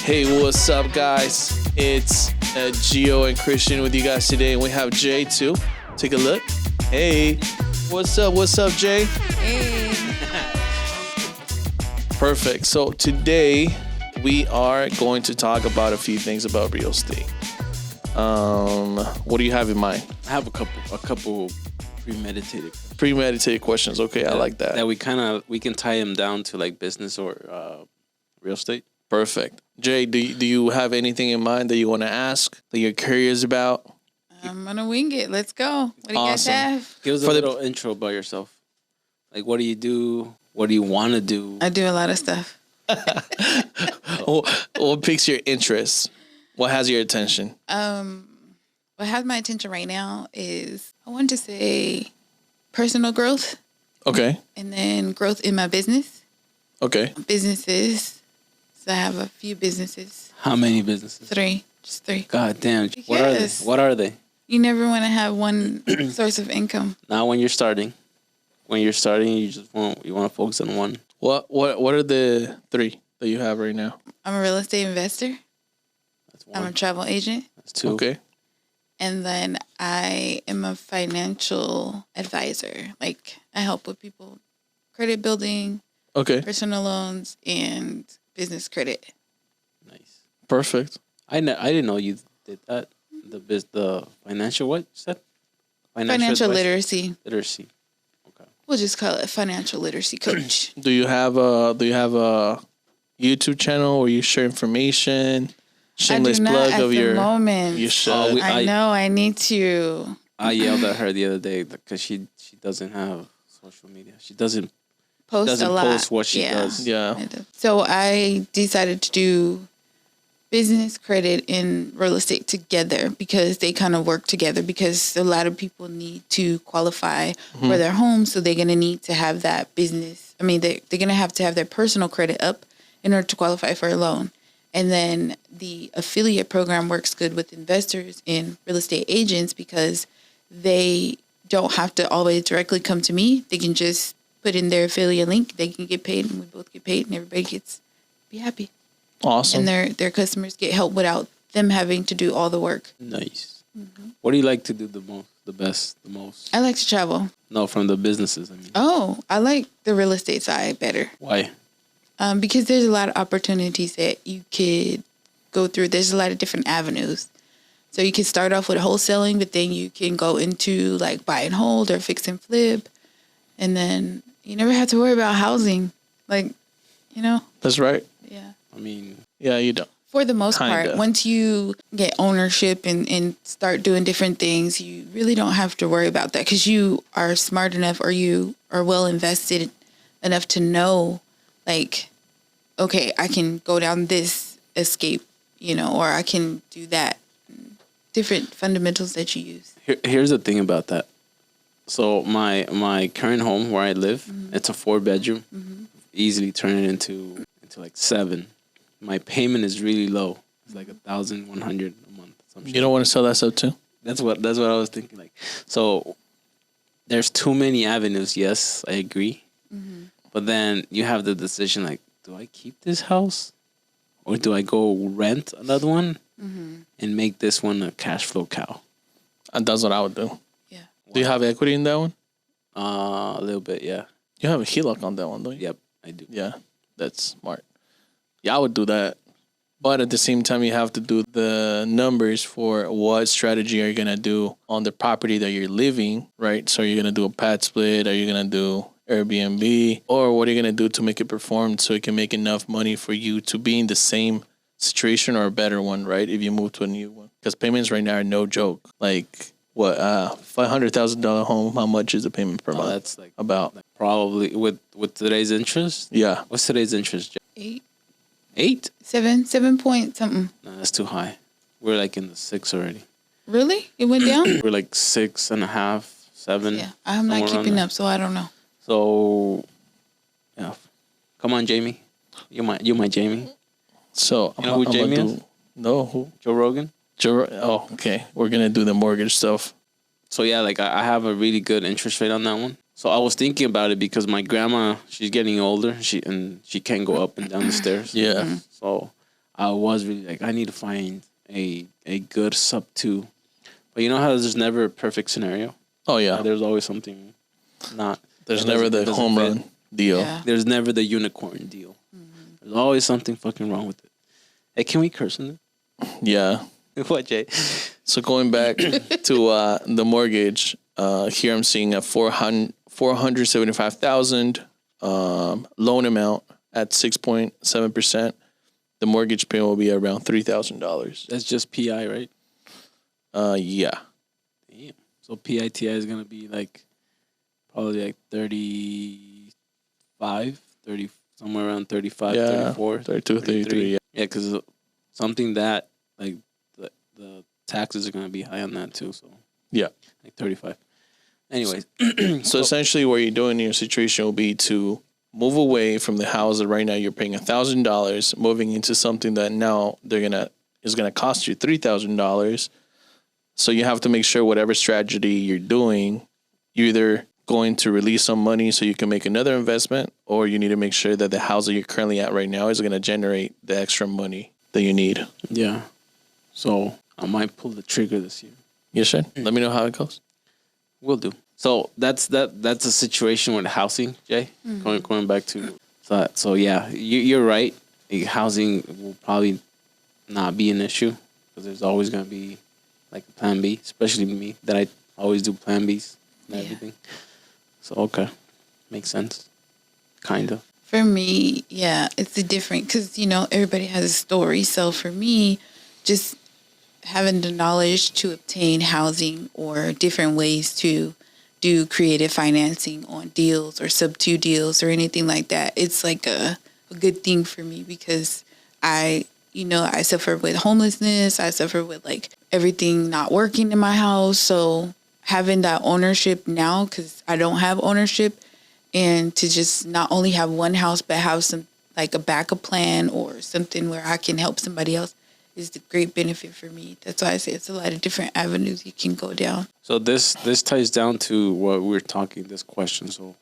Hey, what's up, guys? It's Gio and Christian with you guys today, and we have Jay too. Take a look. Hey, what's up? What's up, Jay? Hey. Perfect. So today we are going to talk about a few things about real estate. What do you have in mind? I have a couple Premeditated questions. Okay, I like that. That we can tie them down to like business or real estate. Perfect. Jay, do you have anything in mind that you want to ask that you're curious about? I'm going to wing it. Let's go. What do you guys Awesome. have? Give us a little intro about yourself. Like, what do you do? What do you want to do? I do a lot of stuff. What piques your interest? What has your attention? What has my attention right now is, I want to say personal growth. Okay. And then growth in my business. Okay. Businesses. So I have a few businesses. How many businesses? 3. Just 3. God damn. Because What are they? you never want to have one source of income. Not when you're starting. When you're starting, you want to focus on one. What are the 3 that you have right now? I'm a real estate investor. That's one. I'm a travel agent. That's 2. Okay. And then I am a financial advisor. Like, I help with people credit building, Okay. personal loans, and business credit. Nice. Perfect. I didn't know you did that. The financial what you said? Financial advice? literacy. Okay. We'll just call it financial literacy coach. Do you have a YouTube channel where you share information? Shameless I do not plug at of the your. moment. You should. I know I need to. I yelled at her the other day because she doesn't have social media. She doesn't Post a lot. post what she does. Yeah. So I decided to do business credit and real estate together because they kind of work together, because a lot of people need to qualify for their home. So they're going to need to have that business. I mean, they're going to have their personal credit up in order to qualify for a loan. And then the affiliate program works good with investors and real estate agents because they don't have to always directly come to me. They can just put in their affiliate link. They can get paid, and we both get paid, and everybody gets be happy. Awesome. And their customers get help without them having to do all the work. Nice. Mm-hmm. What do you like to do the most, the best, the most? I like to travel. No, from the businesses, I mean. Oh, I like the real estate side better. Why? Because there's a lot of opportunities that you could go through. There's a lot of different avenues. So you can start off with wholesaling, but then you can go into like buy and hold or fix and flip. And then you never have to worry about housing. Like, That's right. yeah. I mean, Yeah, you don't. For the most Kinda. part, once you get ownership and start doing different things, you really don't have to worry about that because you are smart enough or you are well invested enough to know, like, okay, I can go down this escape, or I can do that. Different fundamentals that you use. here's the thing about that. So my current home where I live, it's a 4-bedroom. Easily turn it into like 7. My payment is really low. It's like $1,100 a month. You don't want to sell that stuff too? That's what I was thinking. Like, so there's too many avenues. Yes, I agree. But then you have the decision, like, do I keep this house or do I go rent another one and make this one a cash flow cow? And that's what I would do. Yeah. Do you have equity in that one? A little bit, yeah. You have a HELOC on that one, don't you? Yep, I do. Yeah, that's smart. Yeah, I would do that. But at the same time, you have to do the numbers for what strategy are you going to do on the property that you're living, right? So you're going to do a pad split? Are you going to do Airbnb? Or what are you going to do to make it perform so it can make enough money for you to be in the same situation or a better one, right? If you move to a new one. Because payments right now are no joke. Like, what, $500,000 home, how much is the payment per month? That's like about. Probably with today's interest. Yeah. What's today's interest? 8, 8? 7 point something. No, that's too high. We're like in the 6 already. Really? It went down? We're like 6.5, 7. Yeah, I'm not somewhere around keeping there. up, so I don't know. So, yeah. Come on, Jamie. You my Jamie. So, You know who Jamie is? No, who? Joe Rogan. Oh, okay. We're going to do the mortgage stuff. So, yeah, like I have a really good interest rate on that one. So I was thinking about it because my grandma, she's getting older. She can't go up and down the stairs. Yeah. So I was really like, I need to find a good sub 2. But you know how there's never a perfect scenario? Oh, yeah. There's always something not. There's never the home run deal. Yeah. There's never the unicorn deal. There's always something fucking wrong with it. Hey, can we curse in it? Yeah. What, Jay? So going back to the mortgage, here I'm seeing a $475,000 loan amount at 6.7%. The mortgage payment will be around $3,000. That's just PI, right? Yeah. Damn. So PITI is gonna be like probably like 35, 30, somewhere around 35, Yeah, 34, 32, 33, yeah. Yeah, because something that like the taxes are gonna be high on that too. So Yeah. like 35. Anyways, So essentially what you're doing in your situation will be to move away from the house that right now you're paying $1,000, moving into something that now is gonna cost you $3,000. So you have to make sure whatever strategy you're doing, you're either going to release some money so you can make another investment, or you need to make sure that the house that you're currently at right now is going to generate the extra money that you need. yeah. So I might pull the trigger this year. You should. Let me know how it goes. Will do. So that's a situation with housing, Jay. Going back to that. So yeah, you're right. Housing will probably not be an issue because there's always going to be like a plan B, especially me that I always do plan Bs and everything. So okay, makes sense. Kind of. For me, yeah, it's a different because everybody has a story. So for me, just having the knowledge to obtain housing or different ways to do creative financing on deals or sub 2 deals or anything like that, it's like a good thing for me because I suffer with homelessness. I suffer with like everything not working in my house. So having that ownership now, because I don't have ownership, and to just not only have one house, but have some like a backup plan or something where I can help somebody else is the great benefit for me. That's why I say it's a lot of different avenues you can go down. So this ties down to what we're talking, this question. So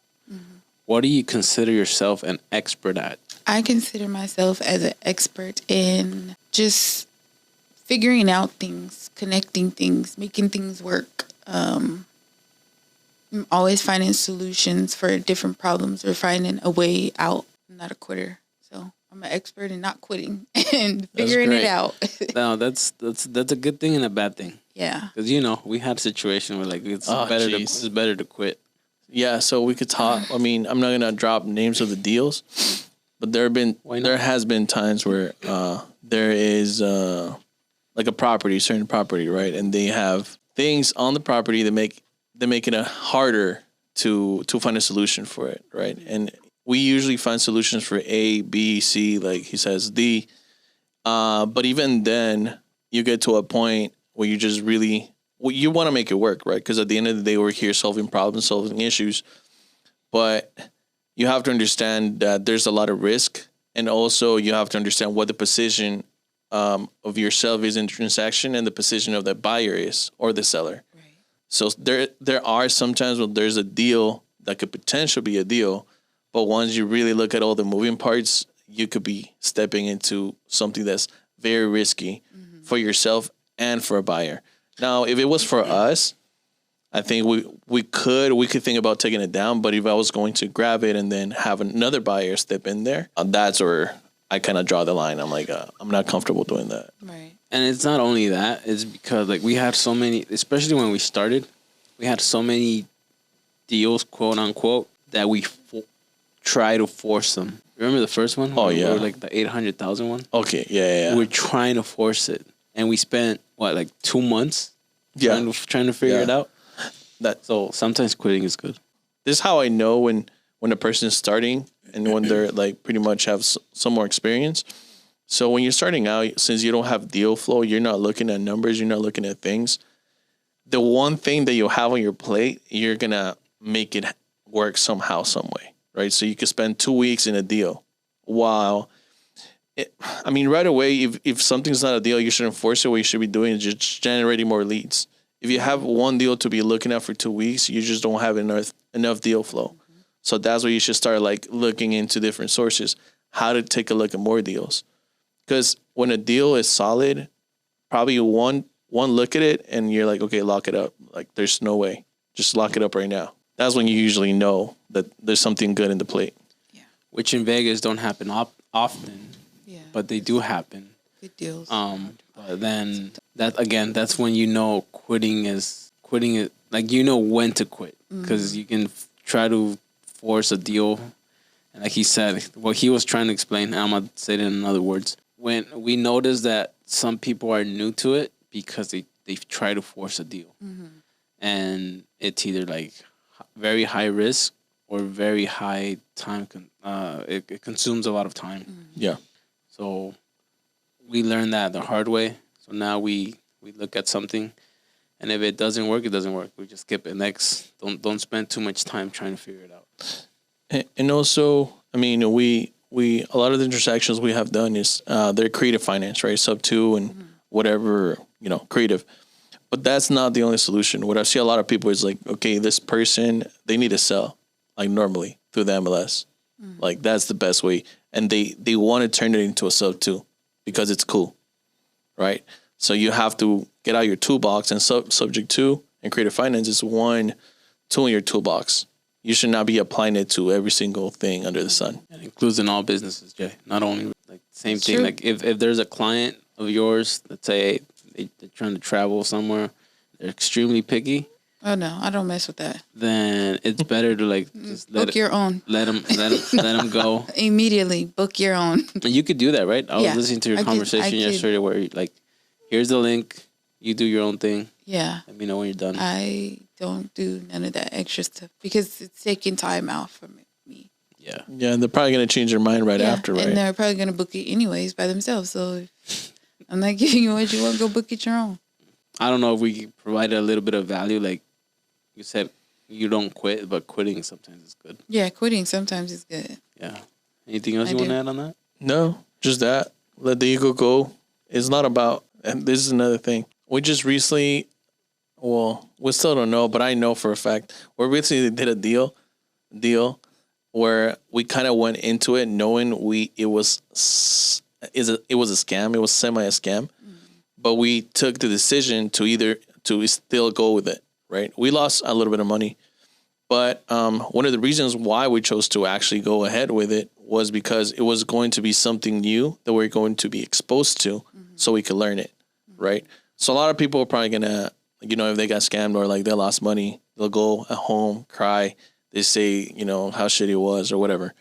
what do you consider yourself an expert at? I consider myself as an expert in just figuring out things, connecting things, making things work. I'm always finding solutions for different problems or finding a way out. I'm not a quitter. So I'm an expert in not quitting and figuring it out. No, that's a good thing and a bad thing. Yeah. Because we had a situation where like it's better to quit. Yeah, so we could talk. I mean, I'm not gonna drop names of the deals, but there has been times where there is like a certain property, right? And they have things on the property that make it harder to find a solution for it, right? And we usually find solutions for A, B, C, like he says, D. But even then, you get to a point where you just really you want to make it work, right? Because at the end of the day, we're here solving problems, solving issues. But you have to understand that there's a lot of risk. And also you have to understand what the position of yourself is in the transaction and the position of the buyer is or the seller. Right. So there are sometimes when there's a deal that could potentially be a deal. But once you really look at all the moving parts, you could be stepping into something that's very risky for yourself and for a buyer. Now, if it was for us, I think we could think about taking it down. But if I was going to grab it and then have another buyer step in there, that's where I kind of draw the line. I'm like, I'm not comfortable doing that. Right. And it's not only that; it's because like we had so many, especially when we started, we had so many deals, quote unquote, that we try to force them. Remember the first one? Oh yeah, like the 800,000 one. Okay, yeah. We're trying to force it, and we spent like 2 months, trying to figure it out. So sometimes quitting is good. This is how I know when a person is starting and when they're like pretty much have some more experience. So when you're starting out, since you don't have deal flow, you're not looking at numbers, you're not looking at things. The one thing that you have on your plate, you're gonna make it work somehow, some way, right? So you could spend 2 weeks in a deal. Wow. Right away, if something's not a deal, you shouldn't force it. What you should be doing is just generating more leads. If you have one deal to be looking at for 2 weeks, you just don't have enough deal flow. So that's where you should start like looking into different sources, how to take a look at more deals. Because when a deal is solid, probably one look at it and you're like, okay, lock it up. Like there's no way. Just lock it up right now. That's when you usually know that there's something good in the plate. Yeah. Which in Vegas don't happen often. Yeah. But they do happen. Good deals. But then that's when you know quitting is like you know when to quit, because you can try to force a deal, and like he said, what he was trying to explain, I'm gonna say it in other words. When we notice that some people are new to it because they try to force a deal, and it's either like very high risk or very high time. It consumes a lot of time. Yeah. So we learned that the hard way. So now we look at something, and if it doesn't work, it doesn't work. We just skip it next. Don't spend too much time trying to figure it out. And also, I mean, we a lot of the transactions we have done is they're creative finance, right? Sub 2 and whatever, creative. But that's not the only solution. What I see a lot of people is like, okay, this person, they need to sell like normally through the MLS. Like that's the best way. And they want to turn it into a sub 2 because it's cool, right? So you have to get out your toolbox, and subject to and creative finance is one tool in your toolbox. You should not be applying it to every single thing under the sun. It includes in all businesses, Jay. Not only like same That's thing. true. Like if there's a client of yours, let's say they're trying to travel somewhere, they're extremely picky. Oh no, I don't mess with that. Then it's better to like just Book your own. let them go. Immediately book your own. And you could do that, right? I was Yeah, listening to your I could- conversation yesterday where you, like, here's the link, you do your own thing. Yeah. Let me know when you're done. I don't do none of that extra stuff because it's taking time out from me. Yeah. Yeah, and they're probably going to change their mind right after, right? And they're probably going to book it anyways by themselves. So if I'm not giving you what you want, go book it your own. I don't know if we provided a little bit of value. Like you said, you don't quit, but quitting sometimes is good. Yeah, quitting sometimes is good. Yeah. Anything else I you want to do. add on that? No, just that. Let the ego go. It's not about, and this is another thing. We just recently, well, we still don't know, but I know for a fact, we recently did a deal where we kind of went into it knowing it was a scam. It was semi a scam, but we took the decision to still go with it. Right, we lost a little bit of money, but one of the reasons why we chose to actually go ahead with it was because it was going to be something new that we're going to be exposed to, so we could learn it. Right, so a lot of people are probably gonna, if they got scammed or like they lost money, they'll go at home, cry. They say, how shitty it was or whatever.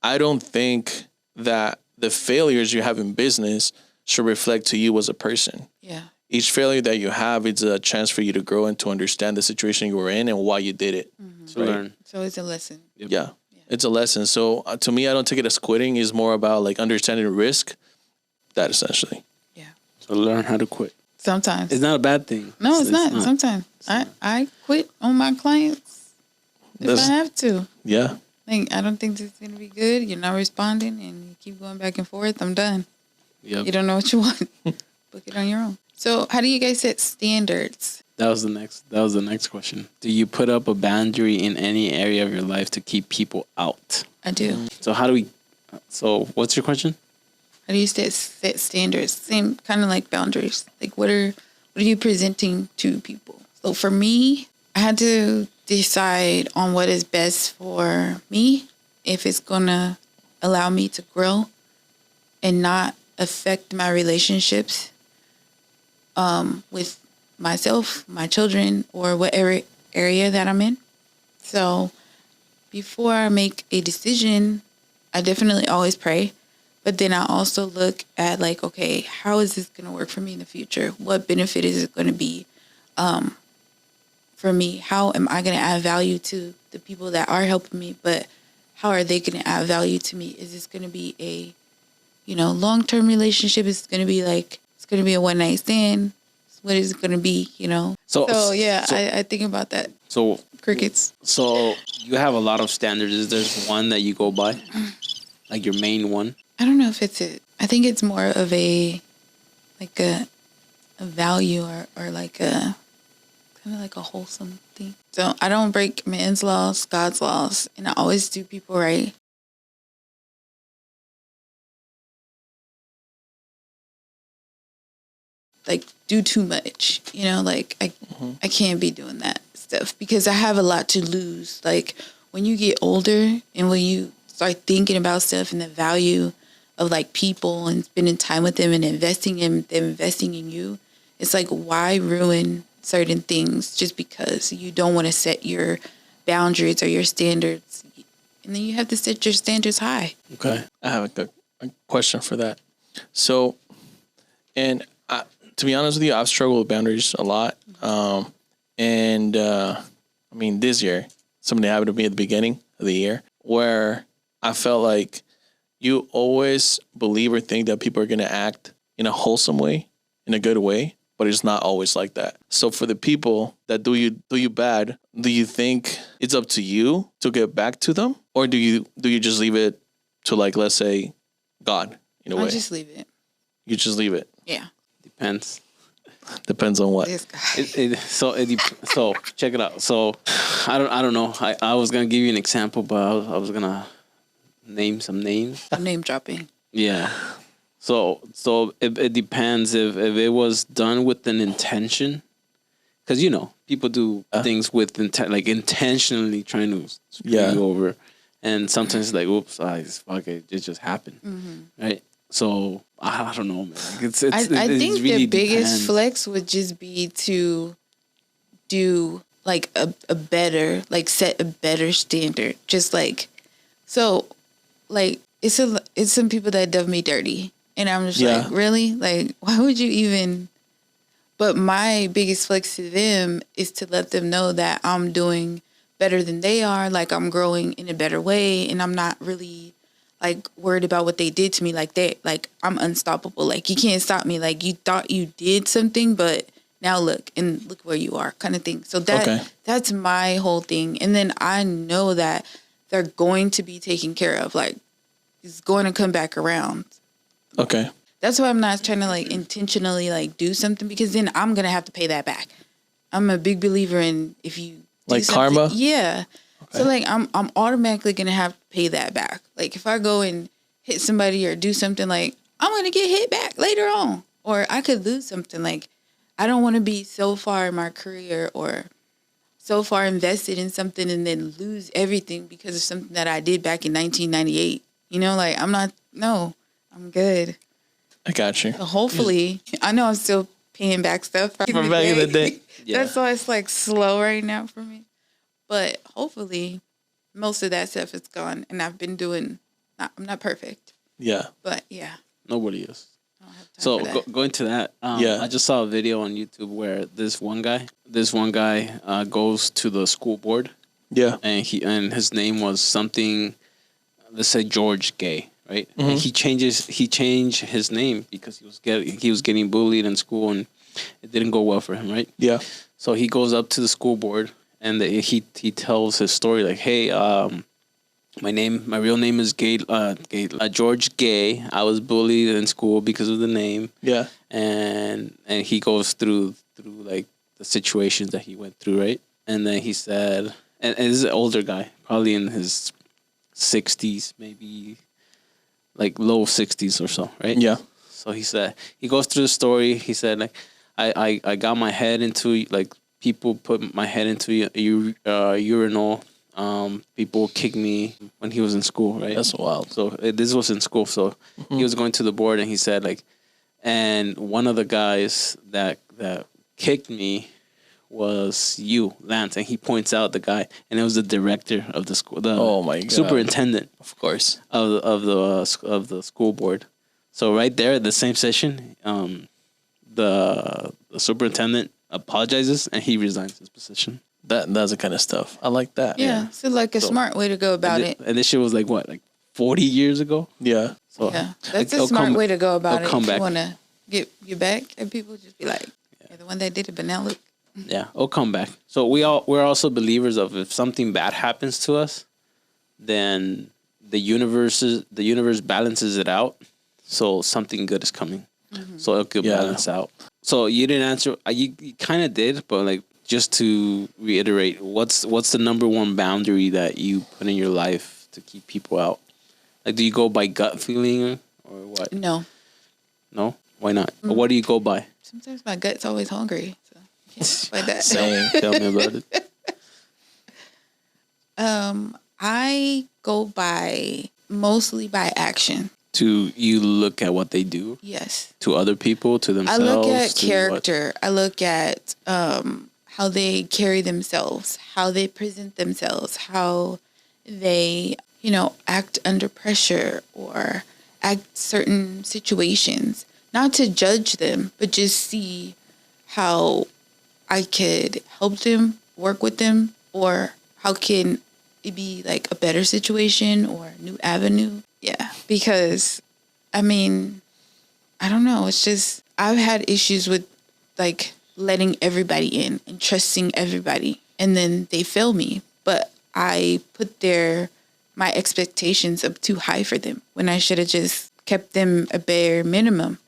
I don't think that the failures you have in business should reflect to you as a person. Yeah. Each failure that you have, it's a chance for you to grow and to understand the situation you were in and why you did it. To learn. So it's a lesson. Yep. Yeah, it's a lesson. So to me, I don't take it as quitting. It's more about like understanding risk. That essentially. Yeah. So learn how to quit. Sometimes. It's not a bad thing. No, it's not. Sometimes. I quit on my clients if That's- I have to. Yeah. Like, I don't think this is going to be good. You're not responding and you keep going back and forth. I'm done. Yep. You don't know what you want. Book it on your own. So how do you guys set standards? That was the next question. Do you put up a boundary in any area of your life to keep people out? I do. So what's your question? How do you set standards? Same kind of like boundaries. Like what are you presenting to people? So for me, I had to decide on what is best for me, if it's gonna allow me to grow and not affect my relationships with myself, my children, or whatever area that I'm in. So before I make a decision, I definitely always pray. But then I also look at like, okay, how is this going to work for me in the future? What benefit is it going to be for me? How am I going to add value to the people that are helping me? But how are they going to add value to me? Is this going to be a, long-term relationship? Is it going to be like, it's going to be a one-night stand? What is it going to be, So yeah, I think about that. So Crickets. So you have a lot of standards. Is there one that you go by? Like your main one? I don't know if it's it. I think it's more of a value or like a kind of like a wholesome thing. So I don't break man's laws, God's laws, and I always do people right. like do too much, you know, like I can't be doing that stuff because I have a lot to lose. Like when you get older and when you start thinking about stuff and the value of like people and spending time with them and investing in them, investing in you, it's like, why ruin certain things just because you don't want to set your boundaries or your standards? And then you have to set your standards high. Okay. I have a question for that. So, and to be honest with you, I've struggled with boundaries a lot. I mean, this year, something happened to me at the beginning of the year where I felt like you always believe or think that people are going to act in a wholesome way, in a good way, but it's not always like that. So for the people that do you bad, do you think it's up to you to get back to them, or do you just leave it to, like, let's say, God in a way? I just leave it. You just leave it. Yeah. Depends. Depends on what. This guy. So check it out. So I don't know. I was gonna give you an example, but I was gonna name some names. Name dropping. Yeah. So it depends if it was done with an intention, because you know people do things with like intentionally trying to screw you over, and sometimes it's like, oops, fuck it just happened, right? So I don't know, man. Like I think really the biggest depends. flex would just be to do like a better, like set a better standard. Just like, so like it's some people that done me dirty. And I'm just like, really? Like, why would you even? But my biggest flex to them is to let them know that I'm doing better than they are. Like, I'm growing in a better way. And I'm not really, like, worried about what they did to me. Like, I'm unstoppable. Like, you can't stop me. Like, you thought you did something, but now look where you are, kind of thing. So that's my whole thing. And then I know that they're going to be taken care of. Like, it's going to come back around. Okay. That's why I'm not trying to like intentionally like do something, because then I'm gonna have to pay that back. I'm a big believer in if you do like karma. Yeah. Okay. So like I'm automatically gonna have to pay that back. Like if I go and hit somebody or do something, like I'm gonna get hit back later on, or I could lose something. Like I don't want to be so far in my career or so far invested in something and then lose everything because of something that I did back in 1998. You know, like I'm good. I got you. So hopefully, I know I'm still paying back stuff from back in the day. Yeah. That's why it's like slow right now for me. But hopefully, most of that stuff is gone, and I've been doing. I'm not perfect. Yeah. But yeah. Nobody is. I don't have time So for that. going to that, I just saw a video on YouTube where this one guy goes to the school board. Yeah. And his name was something. Let's say George Gay. Right, Mm-hmm. and he changed his name because he was getting bullied in school and it didn't go well for him. Right. Yeah. So he goes up to the school board and he tells his story like, hey, my real name is George Gay. I was bullied in school because of the name. Yeah. And he goes through like the situations that he went through. Right. And then he said, and this is an older guy, probably in his 60s, maybe. Like low 60s or so, right? Yeah. So he said, he goes through the story. He said, like, I got my head into, like, people put my head into a urinal. People kicked me when he was in school, right? That's wild. So this was in school. So he was going to the board and he said, like, and one of the guys that kicked me was you, Lance, and he points out the guy, and it was the director of the school, the superintendent, of course, of the school board. So right there, the same session, the superintendent apologizes and he resigns his position. That's the kind of stuff I like. That So like a smart way to go about it. And this shit was like what, like 40 years ago. Yeah. So that's a smart way to go about it. If back. you want to get you back, and people just be like, "You're the one that did it," but now look. Yeah, it'll come back. So we're also believers of if something bad happens to us, then the universe balances it out. So something good is coming. Mm-hmm. So it could balance out. So you didn't answer. You kind of did, but like just to reiterate, what's the number one boundary that you put in your life to keep people out? Like, do you go by gut feeling or what? No. No? Why not? Mm-hmm. Or what do you go by? sometimes my gut's always hungry. So can't fight that. Same. Tell me about it. I go mostly by action. You look at what they do Yes. to other people, to I themselves. look at to character. I look at how they carry themselves, how they present themselves, how they, act under pressure or act certain situations. Not to judge them, but just see how I could help them, work with them, or how can it be like a better situation or a new avenue. Yeah, because I don't know. It's just I've had issues with like letting everybody in and trusting everybody, and then they fail me. But I put my expectations up too high for them when I should have just kept them a bare minimum.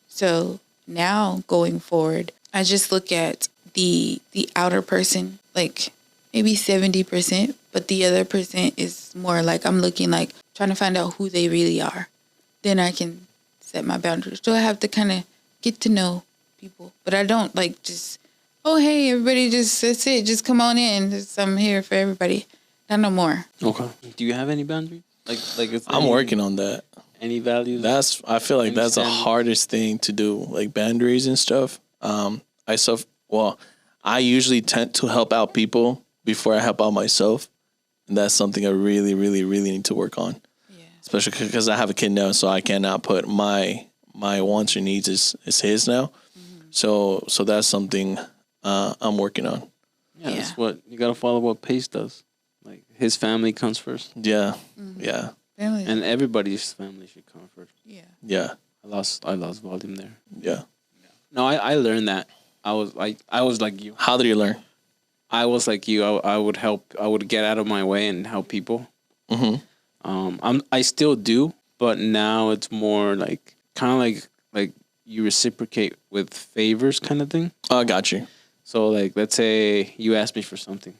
So now going forward, I just look at the outer person, like maybe 70%, but the other percent is more like I'm looking like trying to find out who they really are. Then I can set my boundaries. So I have to kind of get to know people, but I don't like just, oh, hey, everybody, that's it. Just come on in. I'm here for everybody. Not no more. Okay. Do you have any boundaries? I'm working on that. Any values? I feel like that's the hardest thing to do, like boundaries and stuff. I usually tend to help out people before I help out myself. And that's something I really, really, really need to work on. Yeah. Especially because I have a kid now, so I cannot put my wants or needs is his now. Mm-hmm. So that's something I'm working on. Yeah, that's what you got to follow what Pace does. Like his family comes first. Yeah. Mm-hmm. Yeah. Family. And everybody's family should come first. Yeah. Yeah. I lost volume there. Yeah. No, I learned that. I was like you. How did you learn? I was like you. I would help. I would get out of my way and help people. Mm-hmm. I still do, but now it's more like kind of like you reciprocate with favors, kind of thing. Oh, I got you. So like, let's say you ask me for something,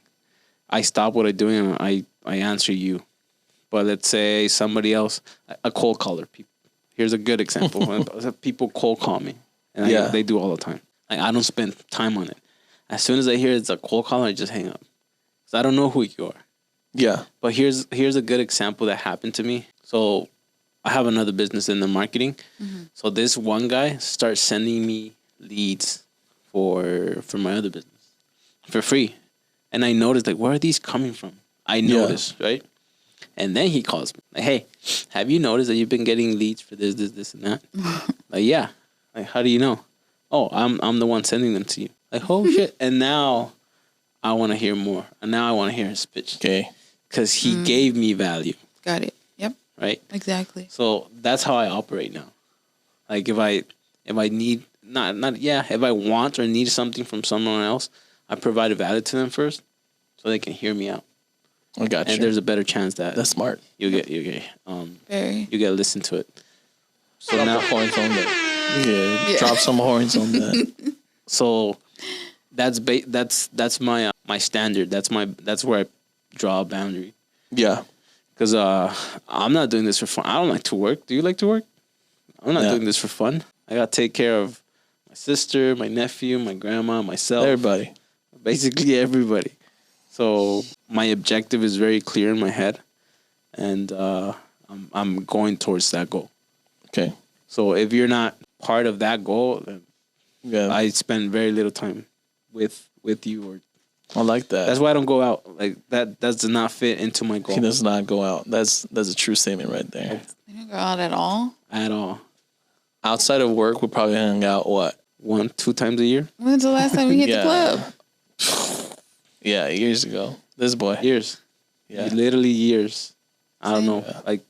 I stop what I'm doing and I answer you. But let's say somebody else, a cold caller. Here's a good example. People cold call me, and they do all the time. Like, I don't spend time on it. As soon as I hear it's a cold caller, I just hang up. So I don't know who you are. Yeah. But here's a good example that happened to me. So I have another business in the marketing. Mm-hmm. So this one guy starts sending me leads for my other business for free. And I noticed, like, where are these coming from? I noticed, right? And then he calls me, like, hey, have you noticed that you've been getting leads for this, and that? Like, yeah. Like, how do you know? Oh, I'm the one sending them to you. Like, oh, shit. And now I want to hear more. And now I want to hear his pitch. Okay. Because he gave me value. Got it. Yep. Right? Exactly. So that's how I operate now. Like, if I need, if I want or need something from someone else, I provide a value to them first so they can hear me out. I got you. And there's a better chance that that's smart. You get listen to it. So drop now the horns on that. Yeah, drop some horns on that. So that's my standard. That's where I draw a boundary. Yeah. Because I'm not doing this for fun. I don't like to work. Do you like to work? I'm not doing this for fun. I got to take care of my sister, my nephew, my grandma, myself. Everybody. Basically everybody. So my objective is very clear in my head, and I'm going towards that goal. Okay. So if you're not part of that goal, then I spend very little time with you. Or I like that. That's why I don't go out. Like that does not fit into my goal. He does not go out. That's a true statement right there. You don't go out at all? At all. Outside of work, we probably hang out, what? 1-2 times a year? When's the last time we hit the club? Yeah, years ago. This boy. Years. Yeah. Literally years. I don't know. Like,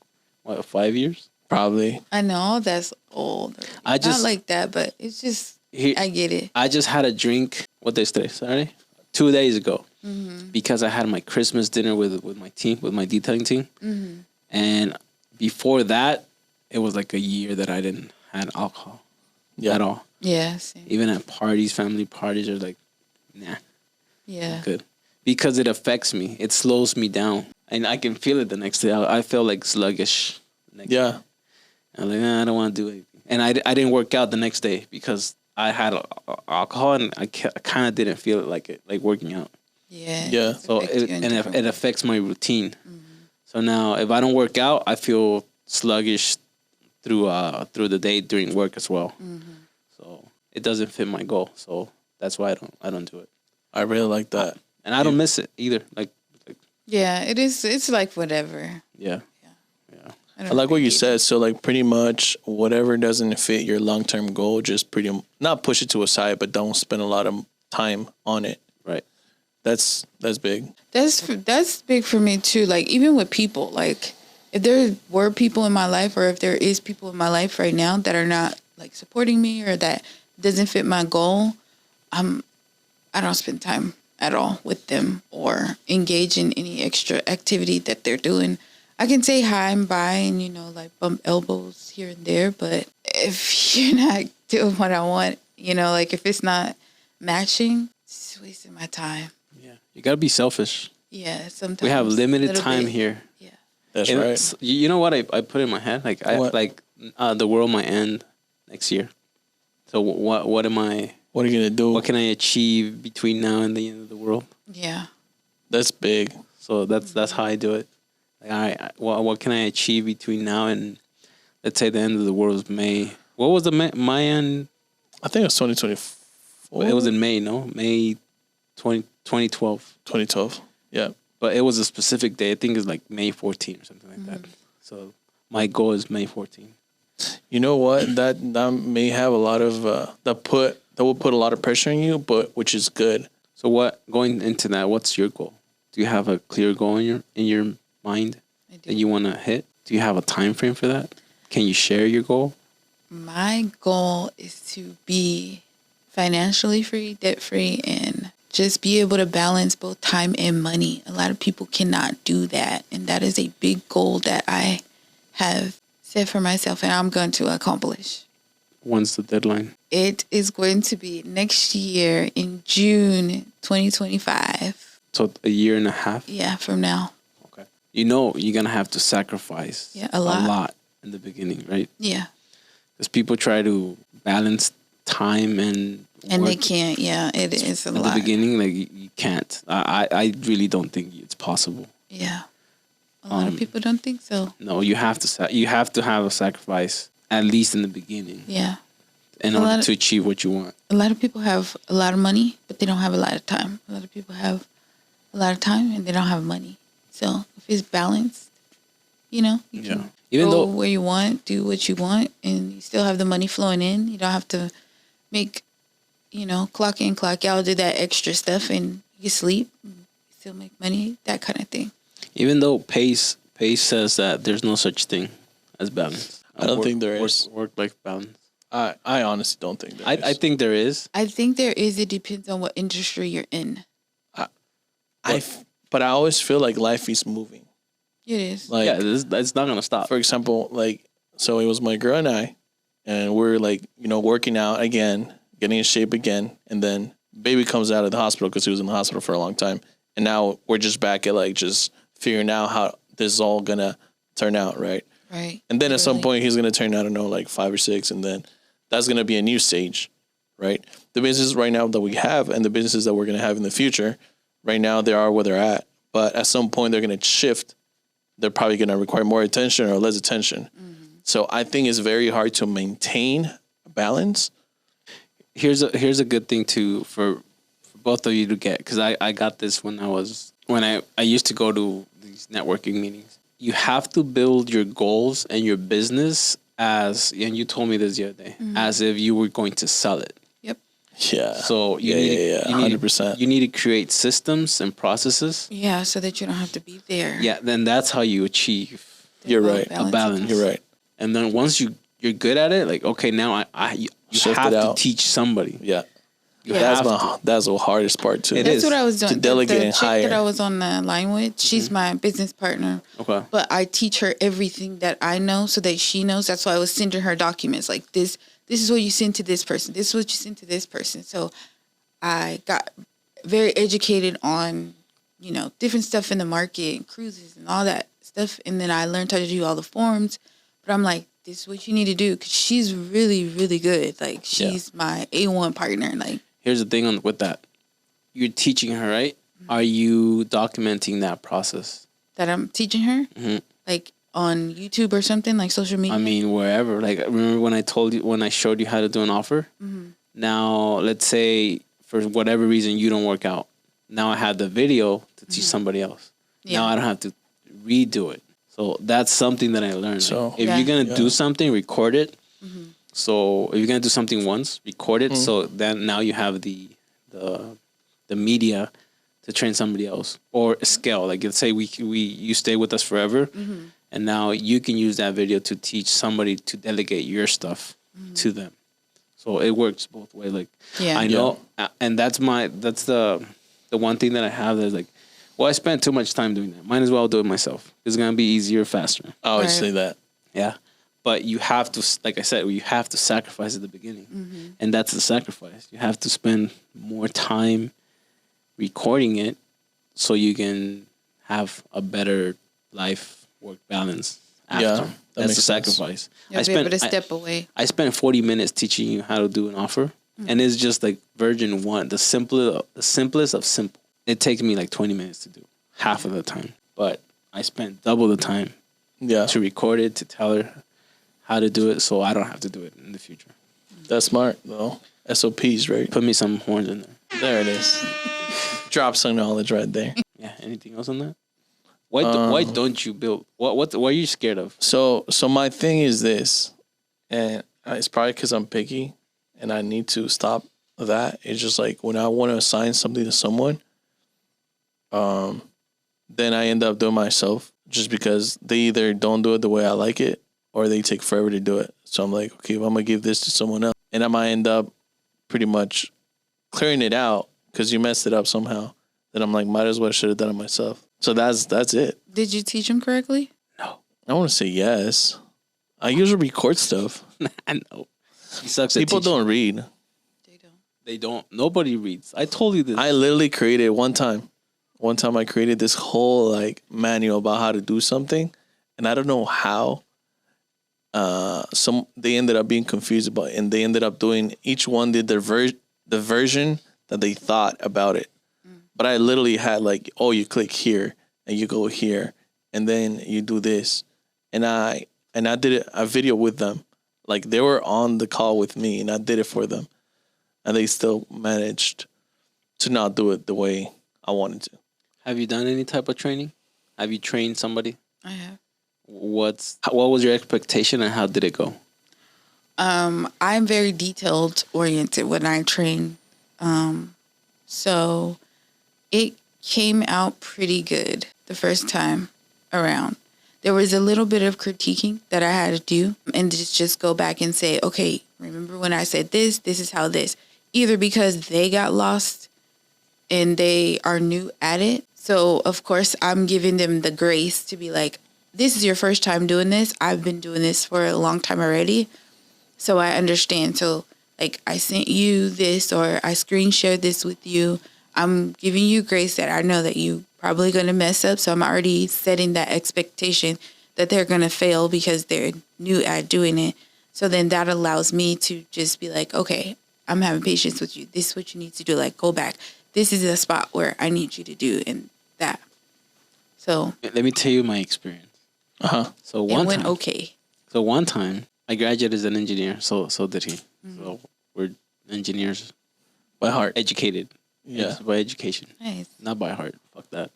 what, 5 years? Probably. I know, that's old. Not like that, but it's just, I get it. I just had a drink, what day is today? Saturday? 2 days ago. Mm-hmm. Because I had my Christmas dinner with my team, with my detailing team. Mm-hmm. And before that, it was like a year that I didn't have alcohol at all. Yeah, same. Even at parties, family parties, are like, nah. Yeah. Good. Because it affects me. It slows me down. And I can feel it the next day. I feel like sluggish. Yeah. I'm like, I don't want to do it. And I didn't work out the next day because I had alcohol, and I kind of didn't feel it like working out. Yeah. Yeah. So it affects my routine. So now if I don't work out, I feel sluggish through the day during work as well. So it doesn't fit my goal. So that's why I don't do it. I really like that. And I don't miss it either. Like Yeah, it is. It's like whatever. yeah. I like what you said. So like pretty much whatever doesn't fit your long-term goal, just not push it to a side, but don't spend a lot of time on it. Right. That's big. That's big for me too. Like even with people, like if there were people in my life, or if there is people in my life right now that are not like supporting me, or that doesn't fit my goal, I don't spend time at all with them or engage in any extra activity that they're doing. I can say hi and bye and, like bump elbows here and there. But if you're not doing what I want, like if it's not matching, it's just wasting my time. Yeah. You got to be selfish. Yeah. Sometimes We have limited little time bit. here. Yeah. That's right. You know what I put in my head? Like the world might end next year. So what am I? What are you gonna do? What can I achieve between now and the end of the world? Yeah. That's big. So that's how I do it. Like, all right, what can I achieve between now and, let's say, the end of the world is May? What was the Mayan? I think it was 2024. It was in May, no? May 2012. 2012. Yeah. But it was a specific day. I think it's like May 14 or something like that. So my goal is May 14. You know what? That may have a lot of that will put a lot of pressure on you, but which is good. So going into that, what's your goal? Do you have a clear goal in your mind that you want to hit? Do you have a time frame for that? Can you share your goal? My goal is to be financially free, debt free, and just be able to balance both time and money. A lot of people cannot do that. And that is a big goal that I have set for myself and I'm going to accomplish. When's the deadline? It is going to be next year in June 2025. So a year and a half? Yeah, from now. Okay. You're going to have to sacrifice a lot in the beginning, right? Yeah. Because people try to balance time and work. They can't. Yeah, it is a lot. At the beginning, like you can't. I really don't think it's possible. Yeah. A lot of people don't think so. No, you have to have a sacrifice, at least in the beginning. Yeah. In order to achieve what you want. A lot of people have a lot of money, but they don't have a lot of time. A lot of people have a lot of time and they don't have money. So if it's balanced, you can go where you want, do what you want, and you still have the money flowing in. You don't have to make, clock in, clock out, do that extra stuff, and you sleep, and still make money, that kind of thing. Even though Pace says that there's no such thing as balance. I don't think there is. Work-life balance. I honestly don't think there is. I think there is. I think there is. It depends on what industry you're in. But I always feel like life is moving. It is. Like, yeah, it's not going to stop. For example, so it was my girl and I, and we're working out again, getting in shape again. And then baby comes out of the hospital because he was in the hospital for a long time. And now we're just back at just figuring out how this is all going to turn out. Right. Right. And then at some point he's going to turn, I don't know, 5 or 6. And then that's going to be a new stage. Right. The businesses right now that we have and the businesses that we're going to have in the future, right now they are where they're at. But at some point they're going to shift. They're probably going to require more attention or less attention. Mm-hmm. So I think it's very hard to maintain a balance. Here's a good thing for both of you to get, because I got this when I used to go to these networking meetings. You have to build your goals and your business and you told me this the other day, as if you were going to sell it. Yep. Yeah. So you 100%. You need to create systems and processes. Yeah, so that you don't have to be there. Yeah, then that's how you achieve. You're right. A balance. You're right. And then once you're good at it, okay, now you have to teach somebody. Yeah. That's the hardest part too. That's what I was doing. To delegate and hire. The chick that I was on the line with, she's my business partner. Okay. But I teach her everything that I know so that she knows. That's why I was sending her documents like this. This is what you send to this person. This is what you send to this person. So I got very educated on, different stuff in the market and cruises and all that stuff. And then I learned how to do all the forms. But I'm like, this is what you need to do. Cause she's really, really good. Like, she's my A1 partner. Like, here's the thing with that. You're teaching her, right? Mm-hmm. Are you documenting that process? That I'm teaching her? Mm-hmm. Like, on YouTube or something, like social media? I mean, wherever. Like, remember when I showed you how to do an offer? Mm-hmm. Now, let's say, for whatever reason, you don't work out. Now I have the video to teach somebody else. Yeah. Now I don't have to redo it. So that's something that I learned. So like, if you're going to do something, record it. Mm-hmm. So if you're going to do something once, record it. Mm-hmm. So then now you have the media to train somebody else, or scale. Like, let's say you stay with us forever, and now you can use that video to teach somebody to delegate your stuff to them. So it works both ways. Like, I know, and that's the one thing that I have that's like, well, I spent too much time doing that. Might as well do it myself. It's gonna be easier, faster. I always say that. Yeah, but you have to, like I said, you have to sacrifice at the beginning, and that's the sacrifice. You have to spend more time recording it so you can have a better life-work balance after. Yeah, that's the sacrifice. You'll be able to step away. I spent 40 minutes teaching you how to do an offer, and it's just like version 1, the simplest of simple. It takes me like 20 minutes to do, half of the time. But I spent double the time to record it, to tell her how to do it, so I don't have to do it in the future. That's smart, though. SOPs, right? Put me some horns in there. There it is. Drop some knowledge right there. Yeah. Anything else on that? Why don't you build? What are you scared of? So my thing is this, and it's probably because I'm picky, and I need to stop that. It's just like when I want to assign something to someone, then I end up doing myself just because they either don't do it the way I like it or they take forever to do it. So I'm like, okay, if I'm gonna give this to someone else, and I might end up pretty much clearing it out because you messed it up somehow, then I'm like, might as well should have done it myself. So that's it. Did you teach him correctly? No. I want to say yes. I usually record stuff. I know. He sucks at People teaching. don't read. They don't. Nobody reads. I told you this. I literally created one time I created this whole like manual about how to do something, and I don't know how. They ended up being confused about it, and they ended up doing, each one did the version that they thought about it. But I literally had like, oh, you click here and you go here and then you do this. And I did a video with them. Like, they were on the call with me and I did it for them. And they still managed to not do it the way I wanted to. Have you done any type of training? Have you trained somebody? I have. What was your expectation and how did it go? I'm very detailed oriented when I train. So it came out pretty good the first time around. There was a little bit of critiquing that I had to do and just go back and say, okay, remember when I said this is how this, either because they got lost and they are new at it. So of course I'm giving them the grace to be like, this is your first time doing this. I've been doing this for a long time already. So I understand. So like, I sent you this or I screen shared this with you. I'm giving you grace that I know that you probably going to mess up. So I'm already setting that expectation that they're going to fail because they're new at doing it. So then that allows me to just be like, okay, I'm having patience with you. This is what you need to do. Like, go back. This is a spot where I need you to do and that. So let me tell you my experience. So one time I graduated as an engineer. So did he. Mm-hmm. So we're engineers by heart, educated. Yeah, by education. Nice. Not by heart. Fuck that.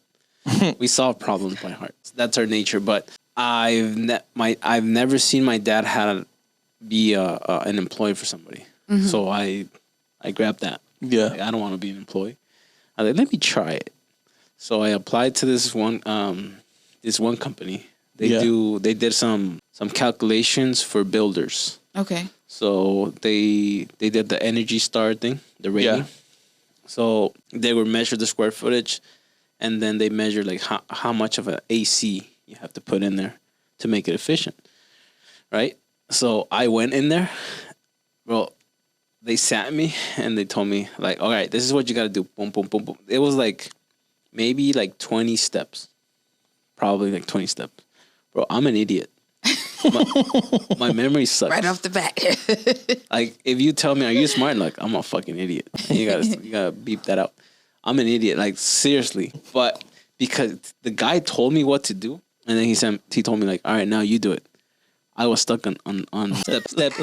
We solve problems by heart. That's our nature. But I've never seen my dad be an employee for somebody. Mm-hmm. So I grabbed that. Yeah. Like, I don't want to be an employee. I was like, let me try it. So I applied to this one company. They did some calculations for builders. Okay. So they did the Energy Star thing, the rating. Yeah. So they would measure the square footage, and then they measure like how much of an AC you have to put in there to make it efficient, right? So I went in there, bro. They sat me and they told me like, all right, this is what you got to do. Boom, boom, boom, boom. It was like maybe like 20 steps, probably like 20 steps. Bro, I'm an idiot. my memory sucks. Right off the bat. Like, if you tell me, are you smart? Like, I'm a fucking idiot. You gotta beep that out. I'm an idiot. Like, seriously. But because the guy told me what to do, and then he told me, like, all right, now you do it. I was stuck on step 2. Step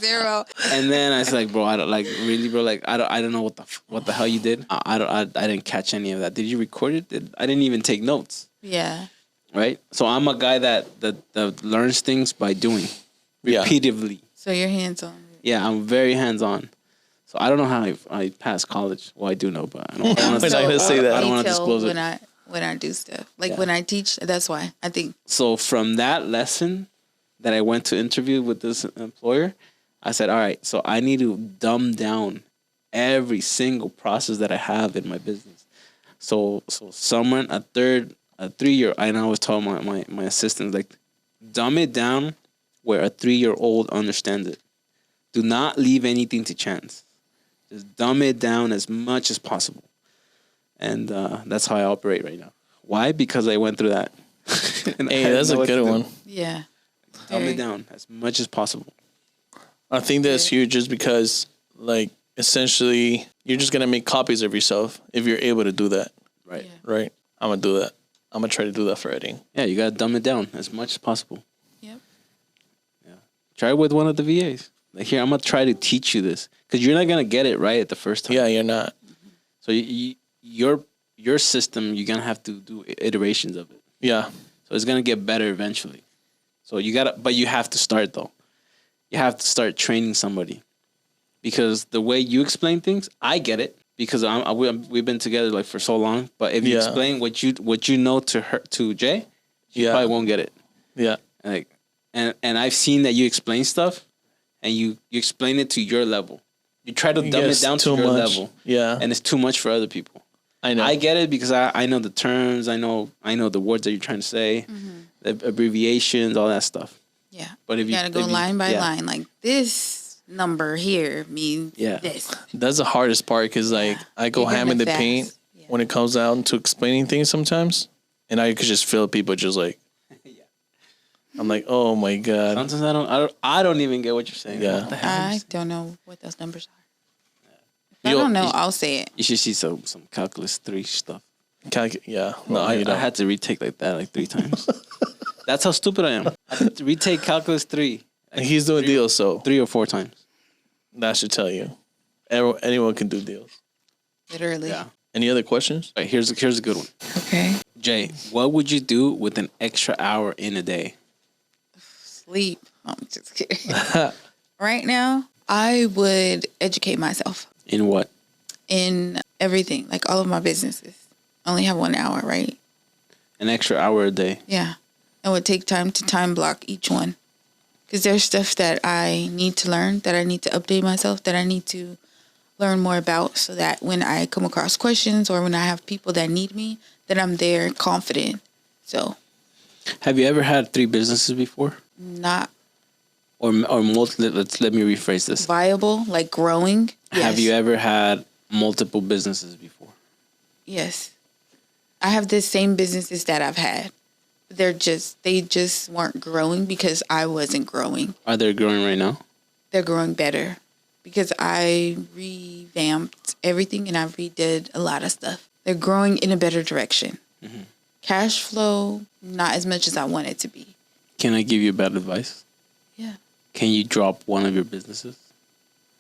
0. And then I was like, bro, I don't like, really, bro, like, I don't know what the hell you did. I didn't catch any of that. Did you record it? I didn't even take notes. Yeah. Right? So I'm a guy that learns things by doing repeatedly. So you're hands-on. Yeah, I'm very hands-on. So I don't know how I passed college. Well, I do know, but I don't want We're not gonna say that. I don't want to disclose when it. When I do stuff. Like when I teach, that's why I think. So from that lesson that I went to interview with this employer, I said, all right, so I need to dumb down every single process that I have in my business. So someone, a 3-year, and I was telling my assistants, like, dumb it down where a 3-year-old understands it. Do not leave anything to chance. Just dumb it down as much as possible. And that's how I operate right now. Why? Because I went through that. Hey, that's a good one. Yeah. Dumb it down as much as possible. I think that's huge just because, like, essentially, you're just going to make copies of yourself if you're able to do that. Right. Yeah. Right? I'm going to do that. I'm going to try to do that for editing. Yeah, you got to dumb it down as much as possible. Yep. Yeah. Try it with one of the VAs. Like, here, I'm going to try to teach you this. Because you're not going to get it right at the first time. Yeah, you're not. So your system, you're going to have to do iterations of it. Yeah. So it's going to get better eventually. So but you have to start though. You have to start training somebody, because the way you explain things, I get it because we've been together like for so long. But if you explain what you know to Jay, you probably won't get it. Yeah. Like, and I've seen that you explain stuff, and you explain it to your level. You try to dumb it down to your level. Yeah. And it's too much for other people. I know. I get it because I know the terms. I know the words that you're trying to say. The abbreviations, all that stuff. Yeah. But if you gotta go line by line, like this number here means this. That's the hardest part because like I go ham in the paint when it comes down to explaining things sometimes, and I could just feel people just like. I'm like, oh my god. Sometimes I don't even get what you're saying. Yeah. I don't know what those numbers are. If I don't know, I'll say it. You should see some calculus 3 stuff. Yeah. No, I had to retake like that like 3 times. That's how stupid I am. I had to retake calculus 3. And he's doing deals, so 3 or 4 times. That should tell you. Anyone can do deals. Literally. Yeah. Any other questions? All right, here's a good one. Okay. Jay, what would you do with an extra hour in a day? Sleep. I'm just kidding. Right now, I would educate myself. In what? In everything, like all of my businesses. I only have 1 hour, right? An extra hour a day. Yeah. I would take time to time block each one. Because there's stuff that I need to learn, that I need to update myself, that I need to learn more about, so that when I come across questions or when I have people that need me, that I'm there confident. So. Have you ever had 3 businesses before? Not. Or multiple, let me rephrase this. Viable, like growing. Yes. Have you ever had multiple businesses before? Yes. I have the same businesses that I've had. They just weren't growing because I wasn't growing. Are they growing right now? They're growing better because I revamped everything and I redid a lot of stuff. They're growing in a better direction. Mm-hmm. Cash flow, not as much as I want it to be. Can I give you bad advice? Yeah. Can you drop one of your businesses?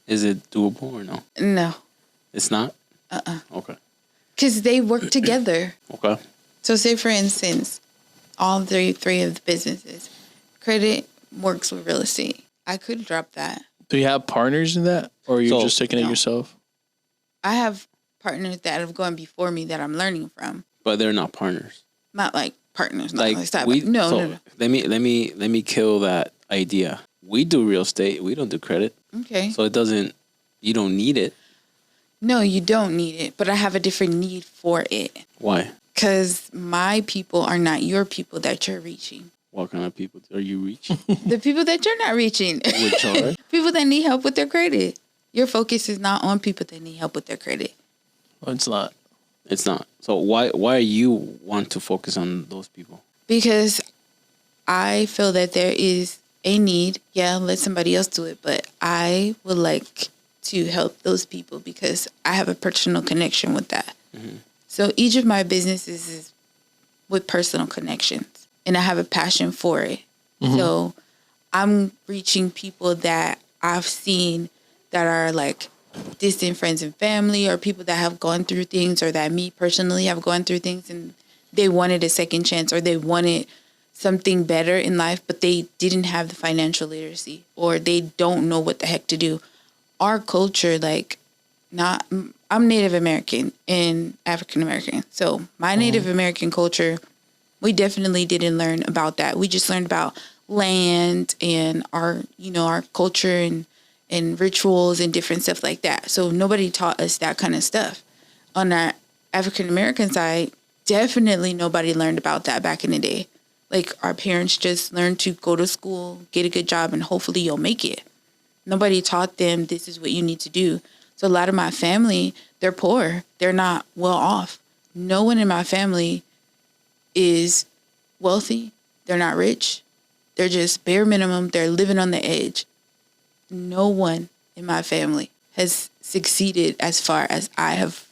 Is it doable or no? No. It's not? Okay. Because they work together. Okay. So say, for instance, all three of the businesses, credit works with real estate. I could drop that. Do you have partners in that? Or are you just taking it yourself? I have partners that have gone before me that I'm learning from. But they're not partners. Not like partners. Like No. Let me kill that idea. We do real estate. We don't do credit. Okay. So you don't need it. No, you don't need it. But I have a different need for it. Why? Because my people are not your people that you're reaching. What kind of people are you reaching? The people that you're not reaching. Which are? People that need help with their credit. Your focus is not on people that need help with their credit. Well, it's not. It's not. So why you want to focus on those people? Because I feel that there is a need. Yeah, let somebody else do it. But I would like to help those people because I have a personal connection with that. Mm-hmm. So each of my businesses is with personal connections, and I have a passion for it. Mm-hmm. So I'm reaching people that I've seen that are like distant friends and family, or people that have gone through things, or that me personally have gone through things and they wanted a second chance, or they wanted something better in life, but they didn't have the financial literacy, or they don't know what the heck to do. Our culture, I'm Native American and African American. So my Native American culture, we definitely didn't learn about that. We just learned about land and our culture and rituals and different stuff like that. So nobody taught us that kind of stuff. On our African American side, definitely nobody learned about that back in the day. Like, our parents just learned to go to school, get a good job, and hopefully you'll make it. Nobody taught them this is what you need to do. So a lot of my family, they're poor. They're not well off. No one in my family is wealthy. They're not rich. They're just bare minimum. They're living on the edge. No one in my family has succeeded as far as I have,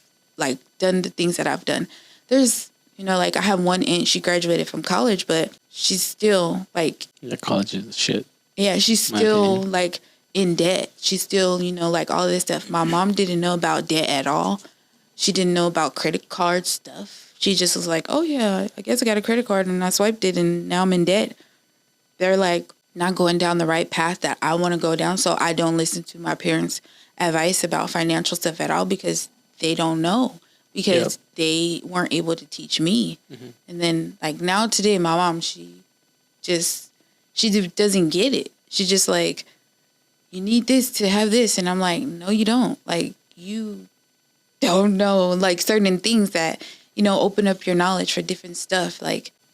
done the things that I've done. There's, I have one aunt, she graduated from college, but she's still Yeah, college is shit. Yeah, she's still in debt. She's still, all this stuff. My mom didn't know about debt at all. She didn't know about credit card stuff. She just was like, oh yeah, I guess I got a credit card and I swiped it and now I'm in debt. They're not going down the right path that I want to go down. So I don't listen to my parents' advice about financial stuff at all because they don't know. Because they weren't able to teach me. Mm-hmm. And then now today, my mom, she doesn't get it. She's just like, you need this to have this. And I'm like, no, you don't. You don't know, certain things that, open up your knowledge for different stuff.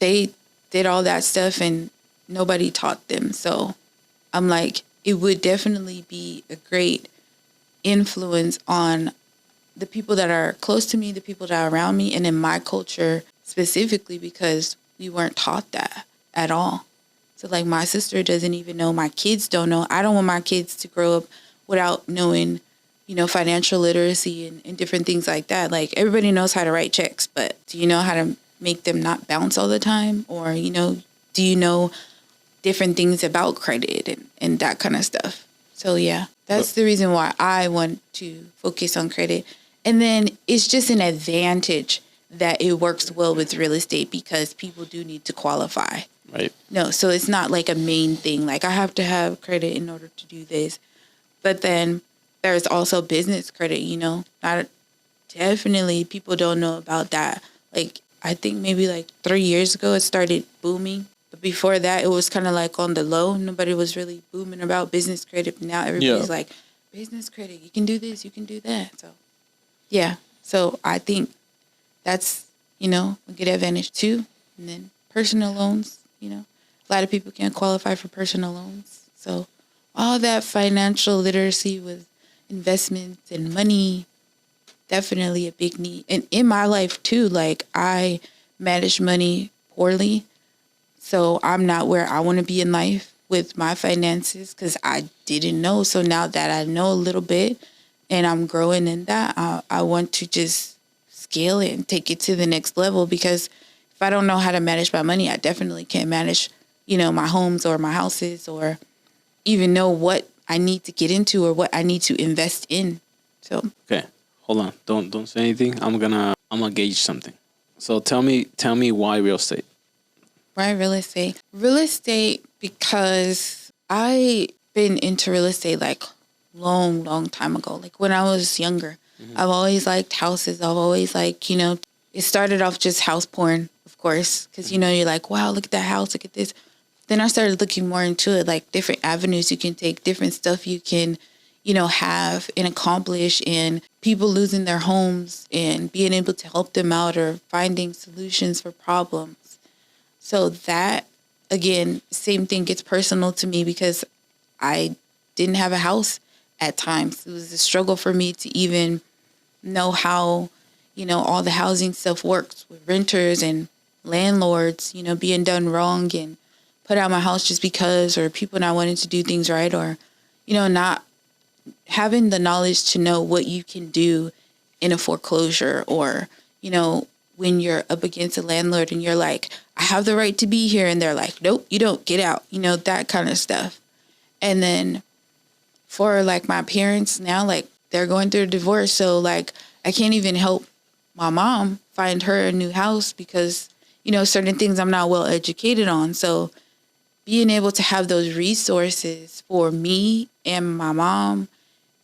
They did all that stuff and nobody taught them. So I'm like, it would definitely be a great influence on the people that are close to me, the people that are around me, and in my culture specifically, because we weren't taught that at all. So my sister doesn't even know, my kids don't know. I don't want my kids to grow up without knowing, financial literacy and different things like that. Everybody knows how to write checks, but do you know how to make them not bounce all the time? Or, do you know different things about credit and that kind of stuff? So yeah, that's the reason why I want to focus on credit. And then it's just an advantage that it works well with real estate because people do need to qualify. Right. No, so it's not a main thing. I have to have credit in order to do this. But then there's also business credit, Not definitely people don't know about that. I think maybe 3 years ago it started booming. But before that, it was kind of on the low. Nobody was really booming about business credit. Now everybody's business credit, you can do this, you can do that. So. Yeah, so I think that's, a good advantage too. And then personal loans, a lot of people can't qualify for personal loans. So all that financial literacy with investments and money, definitely a big need. And in my life too, I manage money poorly. So I'm not where I want to be in life with my finances because I didn't know. So now that I know a little bit, and I'm growing in that, I want to just scale it and take it to the next level because if I don't know how to manage my money, I definitely can't manage, my homes or my houses or even know what I need to get into or what I need to invest in. So okay, hold on, don't say anything. I'm gonna gauge something. So tell me why real estate? Why real estate? Real estate because I been into real estate long time ago. When I was younger, I've always liked houses. I've always it started off just house porn, of course, because, you're like, wow, look at that house, look at this. Then I started looking more into it, different avenues you can take, different stuff you can, have and accomplish, and people losing their homes and being able to help them out or finding solutions for problems. So that, again, same thing gets personal to me because I didn't have a house at times. It was a struggle for me to even know how, all the housing stuff works with renters and landlords, being done wrong and put out my house just because, or people not wanting to do things right, or, not having the knowledge to know what you can do in a foreclosure, or, when you're up against a landlord and you're like, I have the right to be here. And they're like, nope, you don't, get out, that kind of stuff. And then for like my parents now, like they're going through a divorce. So like, I can't even help my mom find her a new house because, certain things I'm not well educated on. So being able to have those resources for me and my mom,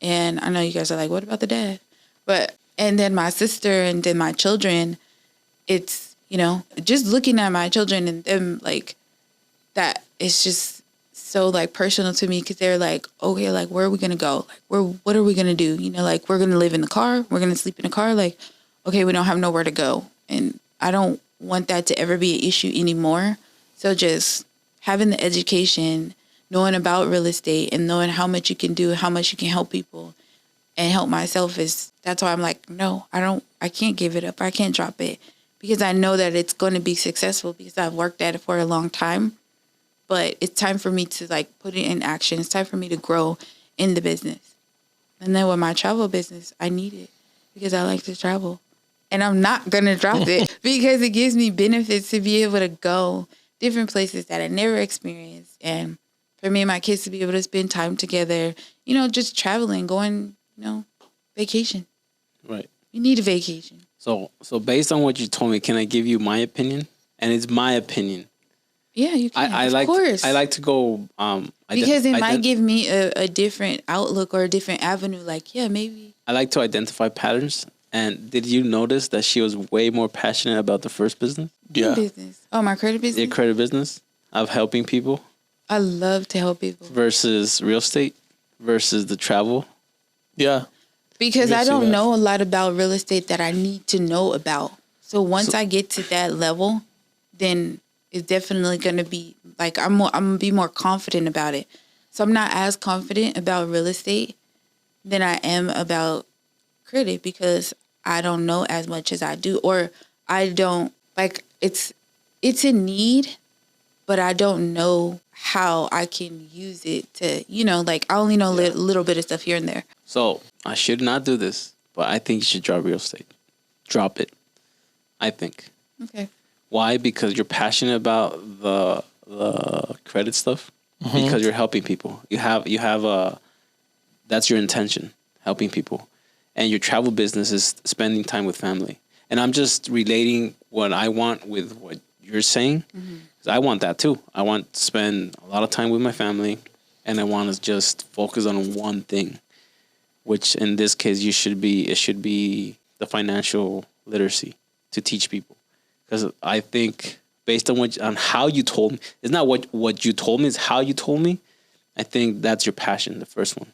and I know you guys are like, what about the dad? And then my sister and then my children, it's, just looking at my children and them like that, it's just so like personal to me because they're like, okay, like, where are we going to go? Like, what are we going to do? Like, we're going to live in the car. We're going to sleep in the car. Like, okay, we don't have nowhere to go. And I don't want that to ever be an issue anymore. So just having the education, knowing about real estate and knowing how much you can do, how much you can help people and help myself that's why I'm like, no, I can't give it up. I can't drop it because I know that it's going to be successful because I've worked at it for a long time. But it's time for me to like put it in action. It's time for me to grow in the business. And then with my travel business, I need it because I like to travel. And I'm not going to drop it because it gives me benefits to be able to go different places that I never experienced. And for me and my kids to be able to spend time together, just traveling, going, vacation. Right. You need a vacation. So based on what you told me, can I give you my opinion? And it's my opinion. Yeah, you can. Of course. I like to go. Because it might give me a different outlook or a different avenue. Like, yeah, maybe. I like to identify patterns. And did you notice that she was way more passionate about the first business? Yeah. Business. Oh, my credit business? Your credit business of helping people. I love to help people. Versus real estate versus the travel. Yeah. Because I don't know a lot about real estate that I need to know about. So once I get to that level, then it's definitely going to be like I'm going to be more confident about it. So I'm not as confident about real estate than I am about credit because I don't know as much as I do, or I don't like it's a need, but I don't know how I can use it to, like I only know a little bit of stuff here and there. So I should not do this, but I think you should drop real estate. Drop it. I think. Okay. Why? Because you're passionate about the credit stuff. Mm-hmm. Because you're helping people. You have that's your intention, helping people. And your travel business is spending time with family. And I'm just relating what I want with what you're saying. Mm-hmm. 'Cause I want that too. I want to spend a lot of time with my family, and I want to just focus on one thing, which in this case it should be the financial literacy to teach people. Because I think based on how you told me, it's not what you told me, it's how you told me. I think that's your passion, the first one.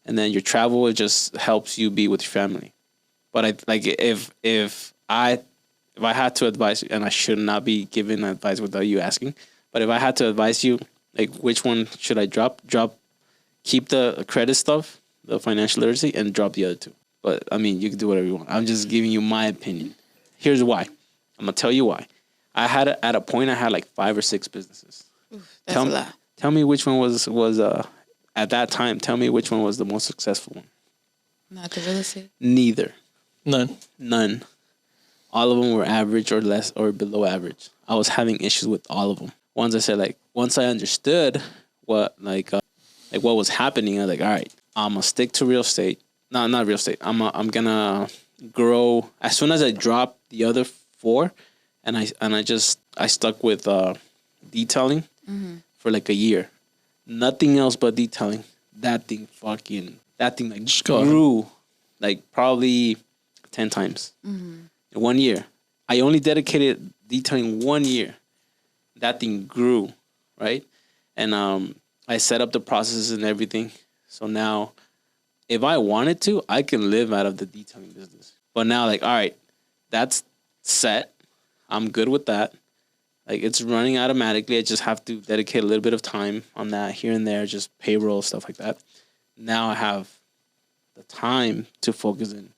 And then your travel, it just helps you be with your family. But if I had to advise you, and I should not be giving advice without you asking, but if I had to advise you, like which one should I drop? Keep the credit stuff, the financial literacy, and drop the other two. But I mean, you can do whatever you want. I'm just giving you my opinion. Here's why. I'm gonna tell you why. At a point I had like 5 or 6 businesses. Oof, that's a lot. Tell me which one was at that time. Tell me which one was the most successful one. Not the real estate. Neither. None. All of them were average or less or below average. I was having issues with all of them. Once I understood what what was happening, I was like, all right, I'm gonna stick to real estate. No, not real estate. I'm gonna grow as soon as I drop the other 4, and I stuck with detailing for like a year. Nothing else but detailing. That thing like just grew like probably 10 times in 1 year. I only dedicated detailing 1 year. That thing grew, right? And I set up the processes and everything. So now, if I wanted to, I can live out of the detailing business. But now, like, all right, that's set. I'm good with that. Like, it's running automatically. I just have to dedicate a little bit of time on that here and there, just payroll, stuff like that. Now I have the time to focus in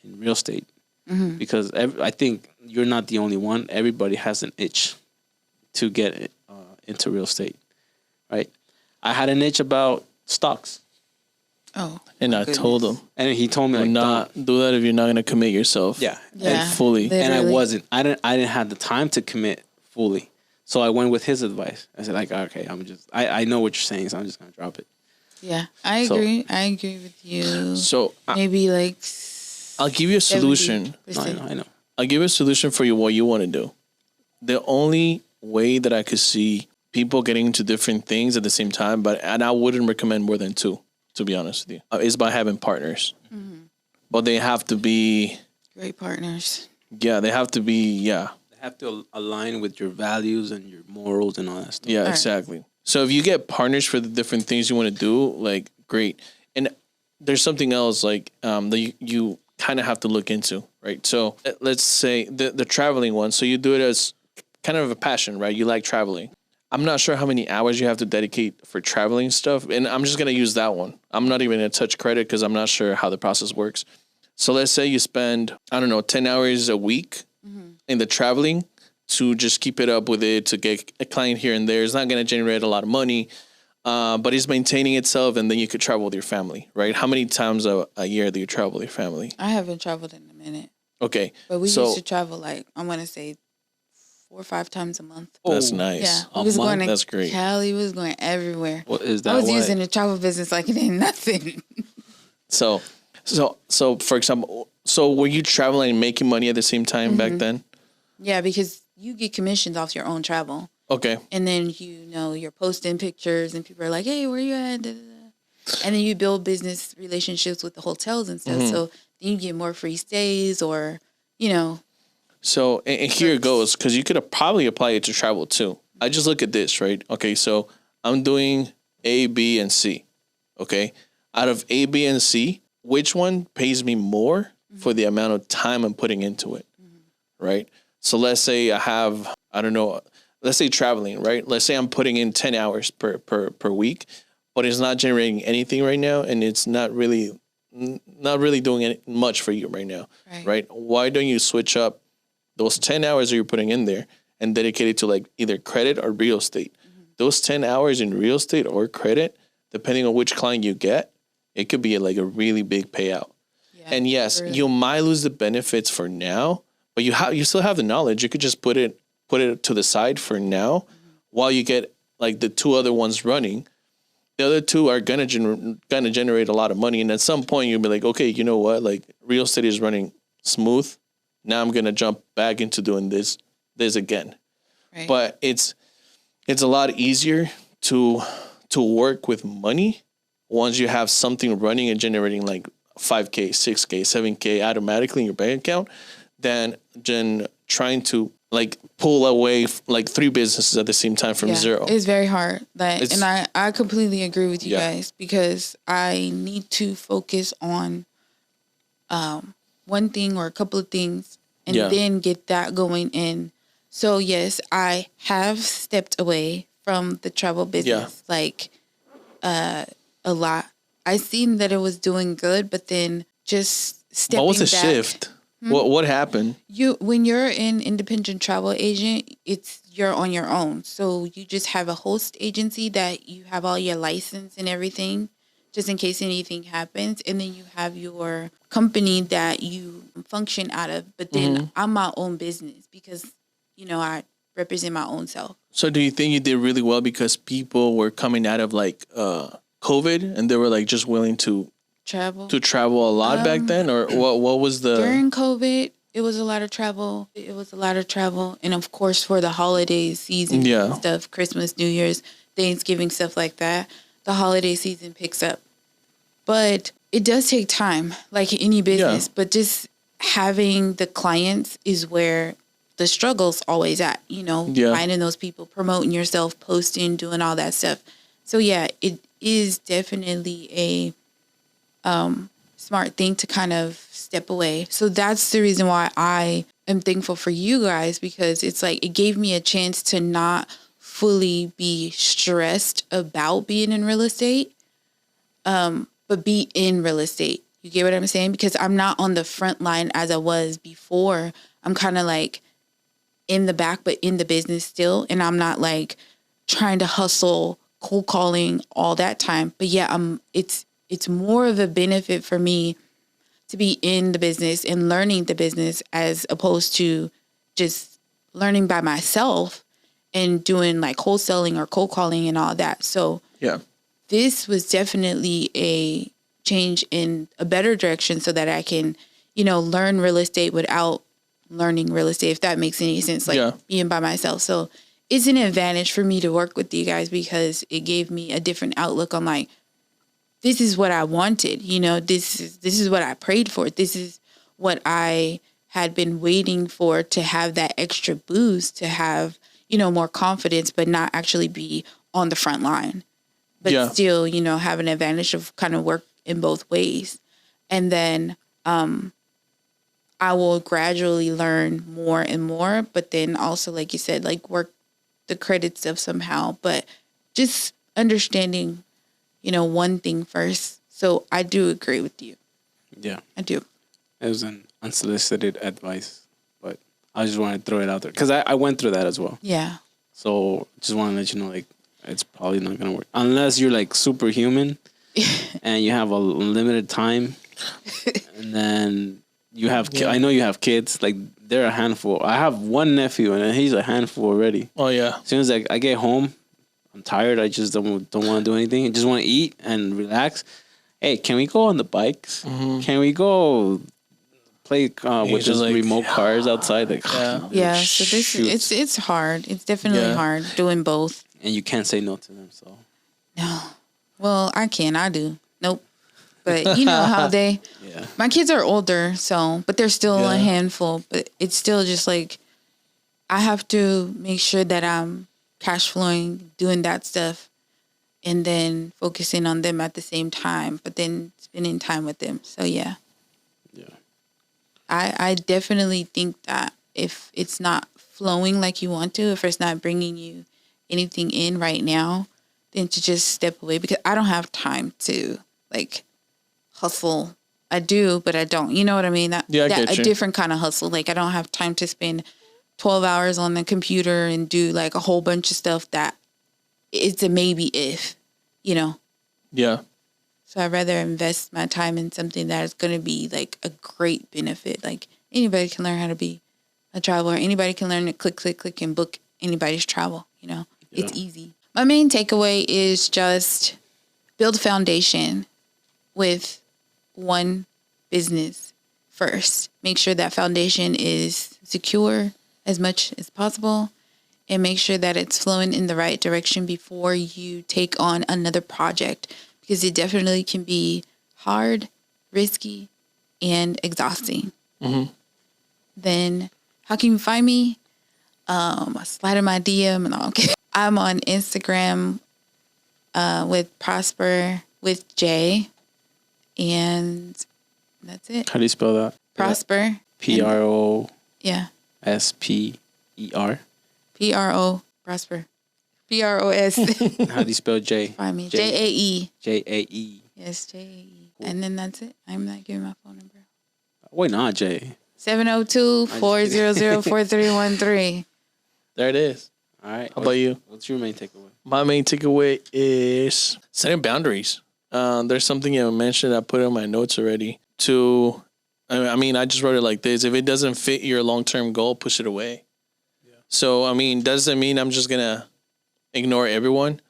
real estate. Mm-hmm. Because I think you're not the only one. Everybody has an itch to get into real estate, right? I had an itch about stocks. Oh. And I told him, And he told me, do like, not do that if you're not going to commit yourself. Yeah. Yeah. Fully. And I Literally. wasn't. I didn't have the time to commit fully. So I went with his advice. I said, like, okay, I know what you're saying, so I'm just going to drop it. Yeah, I So- agree. I agree with you. So Maybe like I'll give you a solution. 70%. No, I know. I'll give you a solution for you what you want to do. The only way that I could see people getting into different things at the same time, and I wouldn't recommend more than two, to be honest with you, is by having partners. But they have to be, Great partners. yeah, they have to be, yeah, They have to align with your values and your morals and all that stuff. yeah, Right. exactly. So if you get partners for the different things you want to do, like, great. And there's something else like that you kind of have to look into, right? So let's say the traveling one. So you do it as kind of a passion, right? You like traveling. I'm not sure how many hours you have to dedicate for traveling stuff. And I'm just going to use that one. I'm not even going to touch credit because I'm not sure how the process works. So let's say you spend, 10 hours a week in the traveling to just keep it up with it, to get a client here and there. It's not going to generate a lot of money, but it's maintaining itself, and then you could travel with your family, right? How many times a year do you travel with your family? I haven't traveled in a minute, Okay. but we so used to travel like I want to say 4 or 5 times a month. that's Oh, nice. Yeah, A we was going month? to That's great. Cali. We was going everywhere. What is that? I was why? using the travel business like it ain't nothing. So for example, were you traveling and making money at the same time back then? Yeah, because you get commissions off your own travel, Okay. and then you're posting pictures, and people are like, "Hey, where you at?" Da, da, da. And then you build business relationships with the hotels and stuff. So then you get more free stays, or So and here it goes, because you could probably apply it to travel too. I just look at this, right? Okay, so I'm doing A, B, and C. Okay, out of A, B, and C, which one pays me more for the amount of time I'm putting into it, right? So let's say I have, let's say traveling, right? Let's say I'm putting in 10 hours per week, but it's not generating anything right now, and it's not really doing much for you right now, right? Why don't you switch up those 10 hours that you're putting in there and dedicate it to like either credit or real estate? Those 10 hours in real estate or credit, depending on which client you get, it could be like a really big payout. yeah, And yes, really. you might lose the benefits for now, but you still have the knowledge. You could just put it to the side for now while you get like the 2 other ones running. The other 2 are gonna generate a lot of money, and at some point you'll be like, okay, you know what? Like real estate is running smooth. Now I'm gonna jump back into doing this again. Right. But it's a lot easier to work with money once you have something running and generating like 5K, 6K, 7K automatically in your bank account than trying to like pull away like 3 businesses at the same time from zero. It's very hard. It's- And I completely agree with you Yeah. guys, because I need to focus on one thing or a couple of things and Yeah. then get that going in. So yes, I have stepped away from the travel business like a lot. I seen that it was doing good, but then just stepping What was the back. shift? What happened? When you're an independent travel agent, you're on your own. So you just have a host agency that you have all your license and everything, just in case anything happens. And then you have your company that you function out of. But then I'm my own business because, I represent my own self. So do you think you did really well because people were coming out of like COVID and they were like just willing to Travel. travel a lot back then, or what was the During COVID, it was a lot of travel. And of course, for the holiday season and stuff, Christmas, New Year's, Thanksgiving, stuff like that, the holiday season picks up. But it does take time, like any business. But just having the clients is where the struggle's always at, finding those people, promoting yourself, posting, doing all that stuff. So yeah, it is definitely a smart thing to kind of step away. So that's the reason why I am thankful for you guys, because it's like it gave me a chance to not fully be stressed about being in real estate, but be in real estate. You get what I'm saying? Because I'm not on the front line as I was before. I'm kind of like in the back, but in the business still. And I'm not like trying to hustle, cold calling all that time. But yeah, it's more of a benefit for me to be in the business and learning the business as opposed to just learning by myself and doing like wholesaling or cold calling and all that. So Yeah. this was definitely a change in a better direction so that I can, learn real estate without learning real estate, if that makes any sense, like being by myself. So it's an advantage for me to work with you guys because it gave me a different outlook on like, this is what I wanted, this is what I prayed for. This is what I had been waiting for, to have that extra boost, to have, more confidence, but not actually be on the front line, but still, have an advantage of kind of work in both ways. And then, I will gradually learn more and more, but then also, like you said, like work the credit stuff somehow, but just understanding, one thing first. So I do agree with you. Yeah. I do. It was an unsolicited advice, but I just want to throw it out there because I went through that as well. Yeah. So just want to let you know, like, it's probably not going to work unless you're like superhuman and you have a limited time. And then you have, I know you have kids, like they're a handful. I have one nephew and he's a handful already. Oh yeah. As soon as I get home, I'm tired. I just don't want to do anything. I just want to eat and relax. Hey, can we go on the bikes? Mm-hmm. Can we go play with just like, remote cars outside? Like, yeah. So this it's hard. It's definitely hard doing both. And you can't say no to them. So no. Well, I can. I do. Nope. But you know how my kids are older, so, but they're still a handful. But it's still just like, I have to make sure that I'm cash flowing, doing that stuff, and then focusing on them at the same time, but then spending time with them. So yeah. I definitely think that if it's not flowing like you want to, if it's not bringing you anything in right now, then to just step away, because I don't have time to like hustle. I do, but I don't. You know what I mean? That a different kind of hustle. Like I don't have time to spend 12 hours on the computer and do like a whole bunch of stuff that it's a maybe if, Yeah. So I'd rather invest my time in something that is going to be like a great benefit. Like anybody can learn how to be a traveler. Anybody can learn to click and book anybody's travel. It's easy. My main takeaway is just build a foundation with one business first. Make sure that foundation is secure as much as possible, and make sure that it's flowing in the right direction before you take on another project, because it definitely can be hard, risky, and exhausting. Mm-hmm. Then how can you find me? Slide in my DM and all. I'm on Instagram with Prosper with J, and that's it. How do you spell that? Prosper. PRO. Yeah. SPER. PRO. Prosper. PROS. How do you spell J? Find me. JAE. JAE. Yes, JAE. Cool. And then that's it. I'm not giving my phone number. Wait, not J. 702-400-4313. There it is. All right. How about you? What's your main takeaway? My main takeaway is setting boundaries. There's something you mentioned I put in my notes already. I just wrote it like this: if it doesn't fit your long-term goal, push it away. Yeah. So doesn't mean I'm just gonna ignore everyone,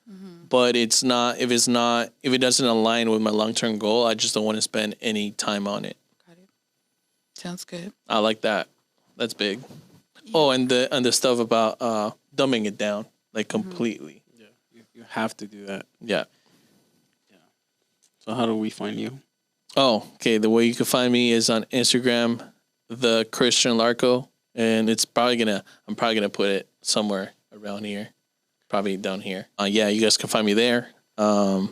but it's not. If it doesn't align with my long-term goal, I just don't want to spend any time on it. Got it. Sounds good. I like that. That's big. Yeah. Oh, and the stuff about dumbing it down like completely. Yeah, you have to do that. Yeah. So how do we find you? Oh, okay. The way you can find me is on Instagram, the Christian Larco, and I'm probably gonna put it somewhere around here, probably down here. You guys can find me there. I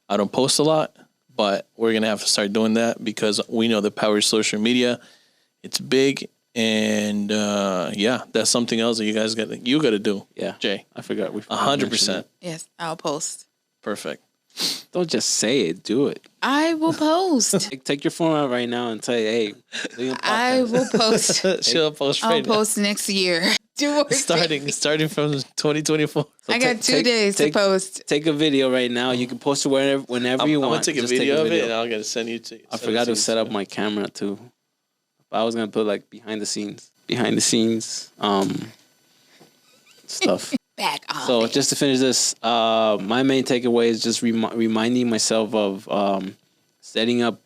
don't post a lot, but we're gonna have to start doing that because we know the power of social media. It's big, and that's something else that you guys got to do. Yeah, Jay, I forgot. 100%. Yes, I'll post. Perfect. Don't just say it. Do it. I will post. Take your phone out right now and say, "Hey, I will post. She'll post. I'll post next year. 2 more days. starting from 2024. So I got 2 days to post. Take a video right now. You can post it whenever you want. I'm gonna take a video of it, and I'm gonna send you to. I forgot to set up my camera too. I was gonna put like behind the scenes stuff. Back off. So just to finish this, my main takeaway is just reminding myself of setting up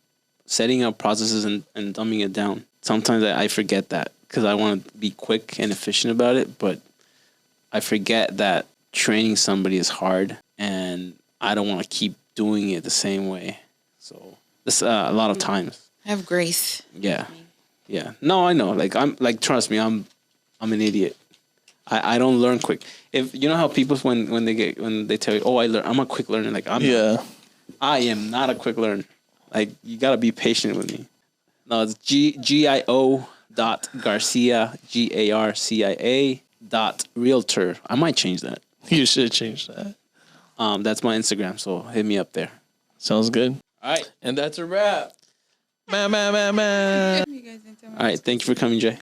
processes and dumbing it down. Sometimes I forget that because I want to be quick and efficient about it, but I forget that training somebody is hard, and I don't want to keep doing it the same way. So this a lot of times. Have grace. Yeah. No, I know. Like trust me, I'm an idiot. I don't learn quick. If you know how people when they tell you, I'm a quick learner. Like I am not a quick learner. Like you gotta be patient with me. No, it's GIO.Garcia GARCIA.realtor. I might change that. You should change that. That's my Instagram, so hit me up there. Sounds good. All right, and that's a wrap. Man. You guys All right, thank you for coming, Jay.